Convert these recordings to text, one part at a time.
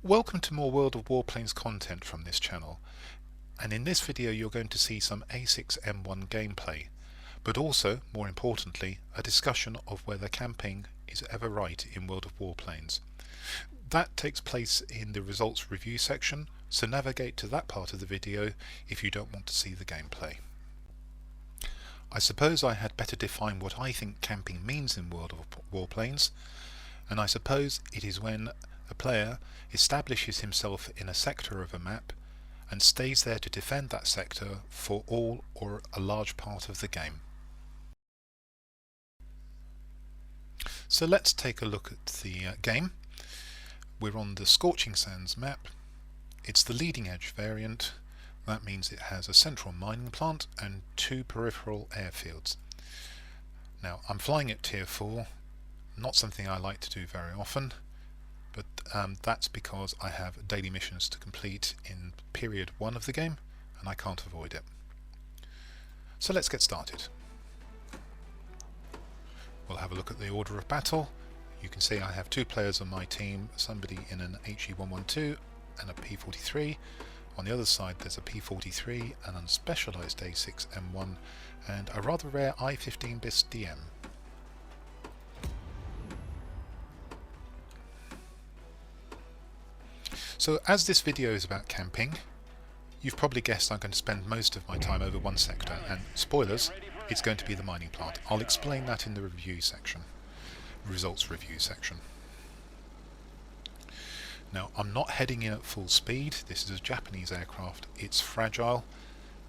Welcome to more World of Warplanes content from this channel, and in this video you're going to see some A6M1 gameplay, but also, more importantly, a discussion of whether camping is ever right in World of Warplanes. That takes place in the results review section, so navigate to that part of the video if you don't want to see the gameplay. I suppose I had better define what I think camping means in World of Warplanes, and I suppose it is when a player establishes himself in a sector of a map and stays there to defend that sector for all or a large part of the game. So let's take a look at the game. We're on the Scorching Sands map. It's the leading edge variant. That means it has a central mining plant and two peripheral airfields. Now I'm flying at tier 4, not something I like to do very often, but that's because I have daily missions to complete in period 1 of the game and I can't avoid it. So let's get started. We'll have a look at the order of battle. You can see I have 2 players on my team, somebody in an HE112 and a P43. On the other side there's a P43, an unspecialised A6M1 and a rather rare I-15 bis DM. So as this video is about camping, you've probably guessed I'm going to spend most of my time over one sector, and spoilers, it's going to be the mining plant. I'll explain that in the review section, results review section. Now I'm not heading in at full speed. This is a Japanese aircraft, it's fragile.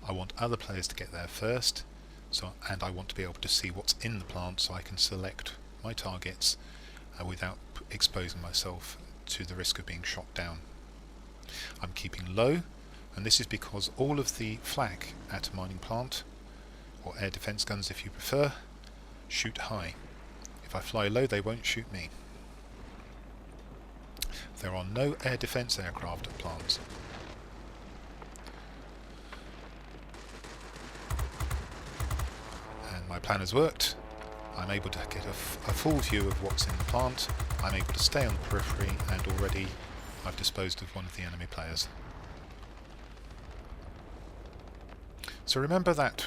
I want other players to get there first, and I want to be able to see what's in the plant so I can select my targets without exposing myself to the risk of being shot down. I'm keeping low, and this is because all of the flak at a mining plant, or air defence guns if you prefer, shoot high. If I fly low they won't shoot me. There are no air defence aircraft at plants. And my plan has worked. I'm able to get a full view of what's in the plant. I'm able to stay on the periphery, and already I've disposed of one of the enemy players. So remember that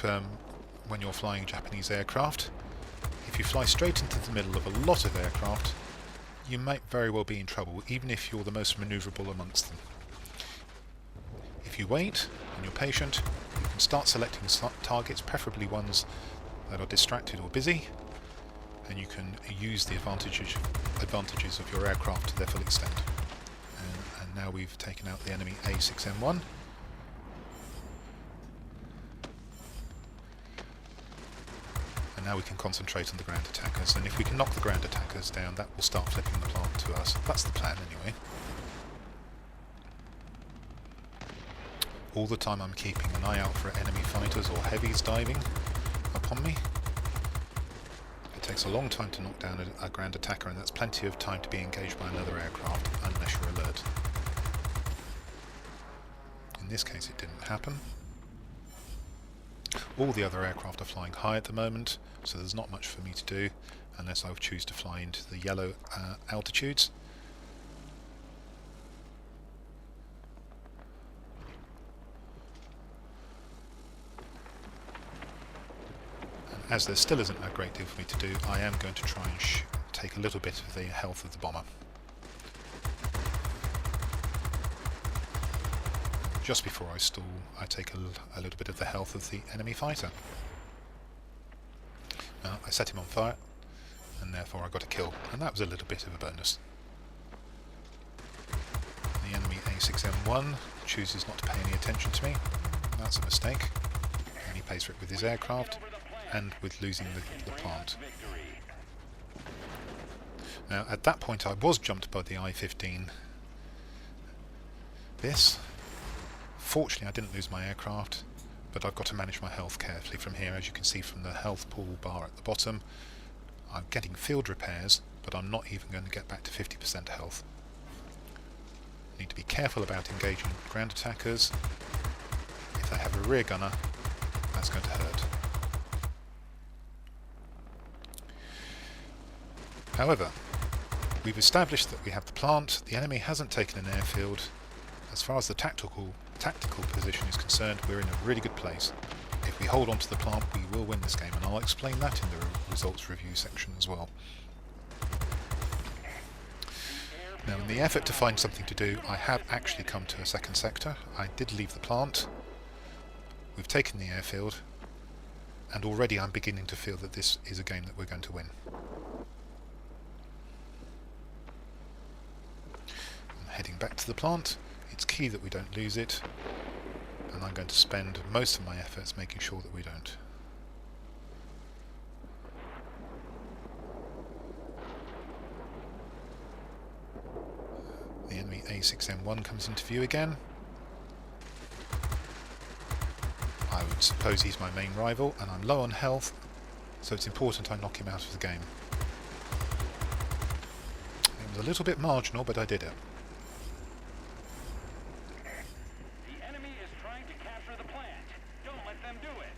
when you're flying Japanese aircraft, if you fly straight into the middle of a lot of aircraft, you might very well be in trouble, even if you're the most manoeuvrable amongst them. If you wait and you're patient, you can start selecting targets, preferably ones that are distracted or busy, and you can use the advantages of your aircraft to their full extent. And now we've taken out the enemy A6M1. And now we can concentrate on the ground attackers, and if we can knock the ground attackers down, that will start flipping the plant to us. That's the plan anyway. All the time I'm keeping an eye out for enemy fighters or heavies diving upon me. It takes a long time to knock down a ground attacker, and that's plenty of time to be engaged by another aircraft unless you're alert. In this case it didn't happen. All the other aircraft are flying high at the moment, so there's not much for me to do unless I choose to fly into the yellow altitudes. And as there still isn't a great deal for me to do, I am going to try and take a little bit of the health of the bomber. Just before I stall, I take a little bit of the health of the enemy fighter. I set him on fire, and therefore I got a kill, and that was a little bit of a bonus. The enemy A6M1 chooses not to pay any attention to me. That's a mistake, and he pays for it with his aircraft and with losing the plant. Now at that point I was jumped by the I-15 bis. Fortunately I didn't lose my aircraft, but I've got to manage my health carefully from here. As you can see from the health pool bar at the bottom, I'm getting field repairs, but I'm not even going to get back to 50% health. Need to be careful about engaging ground attackers. If they have a rear gunner, that's going to hurt. However, We've established that we have the plant, the enemy hasn't taken an airfield. As far as the tactical position is concerned, we're in a really good place. If we hold on to the plant, we will win this game, and I'll explain that in the results review section as well. Now, in the effort to find something to do, I have actually come to a second sector. I did leave the plant. We've taken the airfield, and already I'm beginning to feel that this is a game that we're going to win. I'm heading back to the plant. It's key that we don't lose it, and I'm going to spend most of my efforts making sure that we don't. The enemy A6M1 comes into view again. I would suppose he's my main rival, and I'm low on health, so it's important I knock him out of the game. It was a little bit marginal, but I did it. The enemy is trying to capture the plant. Don't let them do it.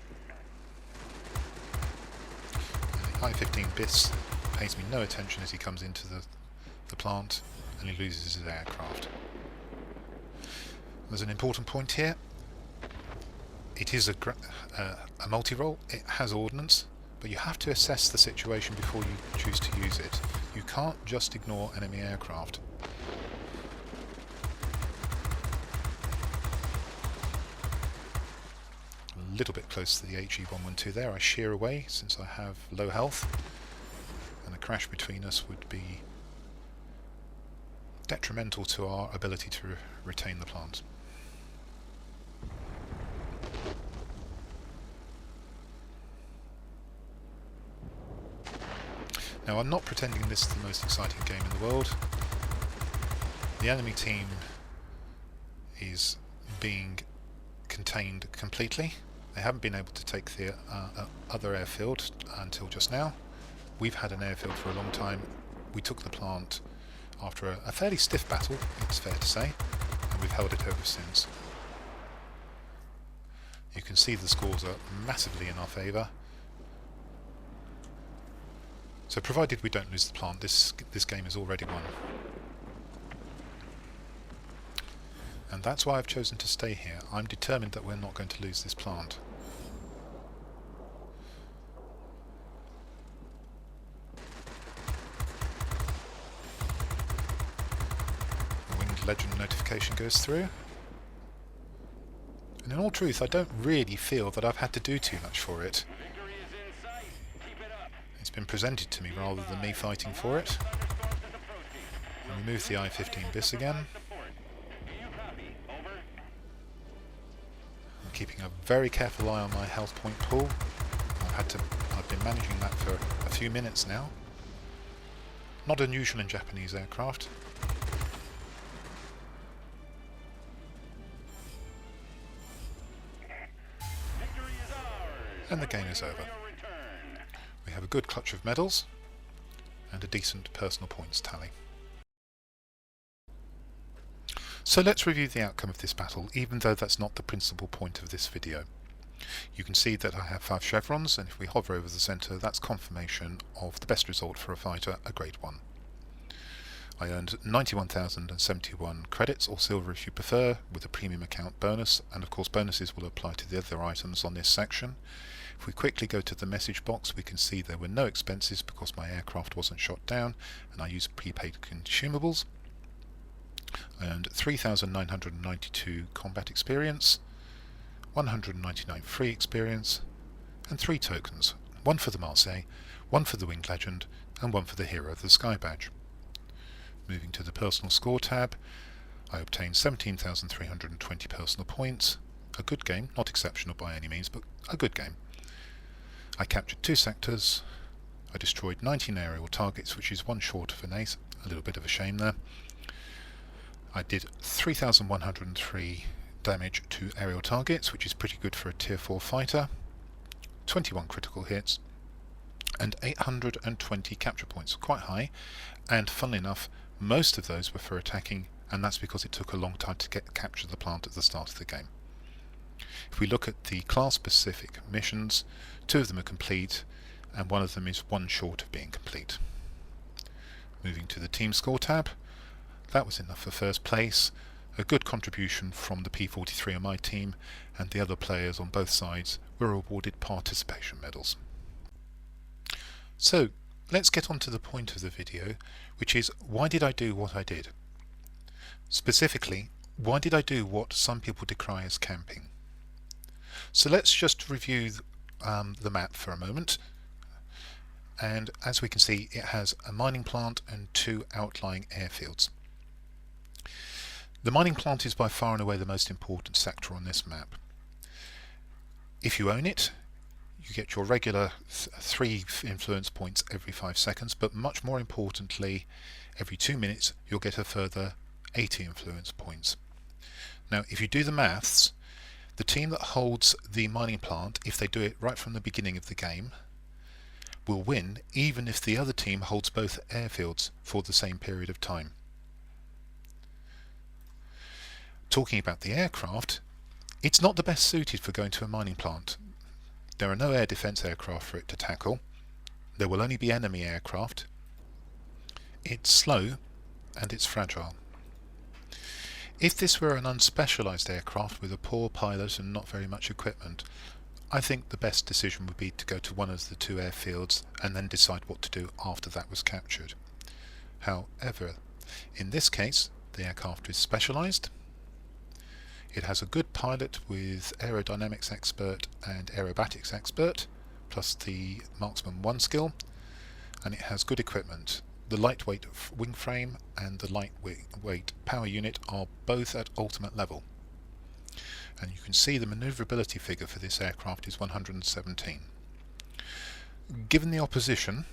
The I-15 BIS pays me no attention as he comes into the plant, and he loses his aircraft. There's an important point here. It is a multi-role, it has ordnance, but you have to assess the situation before you choose to use it. You can't just ignore enemy aircraft. A little bit close to the HE112 there. I shear away since I have low health, and a crash between us would be detrimental to our ability to retain the plant. Now, I'm not pretending this is the most exciting game in the world. The enemy team is being contained completely. They haven't been able to take the other airfield until just now. We've had an airfield for a long time. We took the plant after a fairly stiff battle, it's fair to say, and we've held it ever since. You can see the scores are massively in our favour. So provided we don't lose the plant, this game is already won. And that's why I've chosen to stay here. I'm determined that we're not going to lose this plant. The Winged Legend notification goes through. And in all truth, I don't really feel that I've had to do too much for it. It's been presented to me rather than me fighting for it. And remove the I-15 BIS again. I'm keeping a very careful eye on my health point pool. I've been managing that for a few minutes now. Not unusual in Japanese aircraft. And the game is over. We have a good clutch of medals and a decent personal points tally. So let's review the outcome of this battle, even though that's not the principal point of this video. You can see that I have 5 chevrons, and if we hover over the centre, that's confirmation of the best result for a fighter, a grade 1. I earned 91,071 credits, or silver if you prefer, with a premium account bonus, and of course bonuses will apply to the other items on this section. If we quickly go to the message box, we can see there were no expenses because my aircraft wasn't shot down and I used prepaid consumables. I earned 3,992 combat experience, 199 free experience, and 3 tokens, 1 for the Marseille, 1 for the Winged Legend, and 1 for the Hero of the Sky badge. Moving to the personal score tab, I obtained 17,320 personal points. A good game, not exceptional by any means, but a good game. I captured 2 sectors, I destroyed 19 aerial targets, which is 1 short of an ace, a little bit of a shame there. I did 3,103 damage to aerial targets, which is pretty good for a tier 4 fighter, 21 critical hits, and 820 capture points, quite high, and funnily enough, most of those were for attacking, and that's because it took a long time to capture the plant at the start of the game. If we look at the class-specific missions, 2 of them are complete, and 1 of them is 1 short of being complete. Moving to the Team Score tab, that was enough for first place. A good contribution from the P43 on my team, and the other players on both sides were awarded participation medals. So let's get on to the point of the video, which is why did I do what I did? Specifically, why did I do what some people decry as camping? So let's just review the map for a moment. And as we can see, it has a mining plant and 2 outlying airfields. The mining plant is by far and away the most important sector on this map. If you own it, you get your regular 3 influence points every 5 seconds, but much more importantly, every 2 minutes you'll get a further 80 influence points. Now, if you do the maths, the team that holds the mining plant, if they do it right from the beginning of the game, will win even if the other team holds both airfields for the same period of time. Talking about the aircraft, it's not the best suited for going to a mining plant. There are no air defence aircraft for it to tackle. There will only be enemy aircraft. It's slow and it's fragile. If this were an unspecialised aircraft with a poor pilot and not very much equipment, I think the best decision would be to go to one of the 2 airfields and then decide what to do after that was captured. However, in this case, the aircraft is specialised. It has a good pilot with aerodynamics expert and aerobatics expert, plus the marksman 1 skill, and it has good equipment. The lightweight wing frame and the lightweight power unit are both at ultimate level. And you can see the manoeuvrability figure for this aircraft is 117. Given the opposition,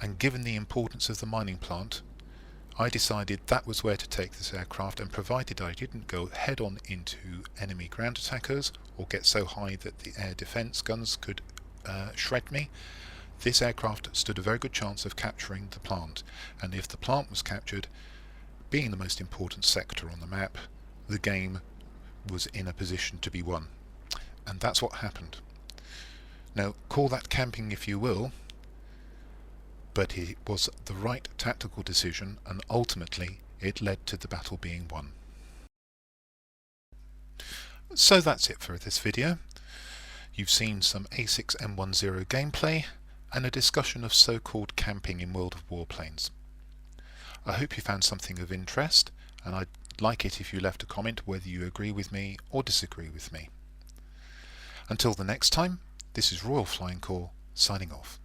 and given the importance of the mining plant, I decided that was where to take this aircraft, and provided I didn't go head on into enemy ground attackers or get so high that the air defence guns could shred me, this aircraft stood a very good chance of capturing the plant. And if the plant was captured, being the most important sector on the map, the game was in a position to be won. And that's what happened. Now, call that camping if you will, but it was the right tactical decision, and ultimately it led to the battle being won. So that's it for this video. You've seen some A6M1 Zero gameplay and a discussion of so-called camping in World of Warplanes. I hope you found something of interest, and I'd like it if you left a comment whether you agree with me or disagree with me. Until the next time, this is Royal Flying Corps signing off.